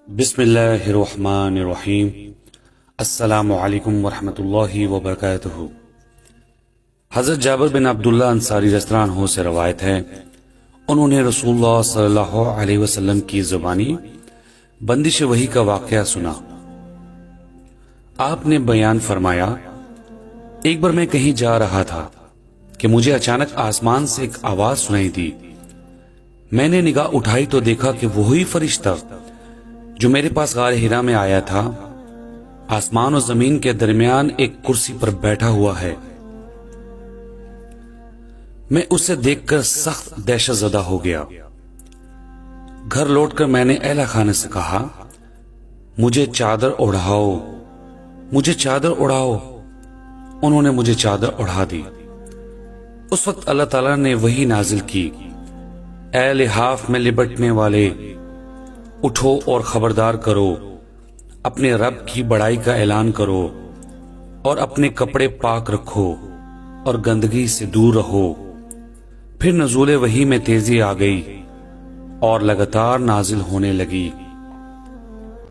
بسم اللہ الرحمن الرحیم۔ السلام علیکم ورحمۃ اللہ وبرکاتہ۔ حضرت جابر بن عبداللہ انصاری رضی اللہ عنہ سے روایت ہے، انہوں نے رسول اللہ صلی اللہ علیہ وسلم کی زبانی بندش وحی کا واقعہ سنا۔ آپ نے بیان فرمایا، ایک بار میں کہیں جا رہا تھا کہ مجھے اچانک آسمان سے ایک آواز سنائی دی۔ میں نے نگاہ اٹھائی تو دیکھا کہ وہی فرشتہ جو میرے پاس غار حرا میں آیا تھا، آسمان و زمین کے درمیان ایک کرسی پر بیٹھا ہوا ہے۔ میں اسے دیکھ کر سخت دہشت زدہ ہو گیا۔ گھر لوٹ کر میں نے اہلِ خانہ سے کہا، مجھے چادر اڑھاؤ، مجھے چادر اڑھاؤ۔ انہوں نے مجھے چادر اڑھا دی۔ اس وقت اللہ تعالیٰ نے وحی نازل کی، اے لحاف میں لپٹنے والے، اٹھو اور خبردار کرو، اپنے رب کی بڑائی کا اعلان کرو اور اپنے کپڑے پاک رکھو اور گندگی سے دور رہو۔ پھر نزول وحی میں تیزی آ گئی اور لگاتار نازل ہونے لگی۔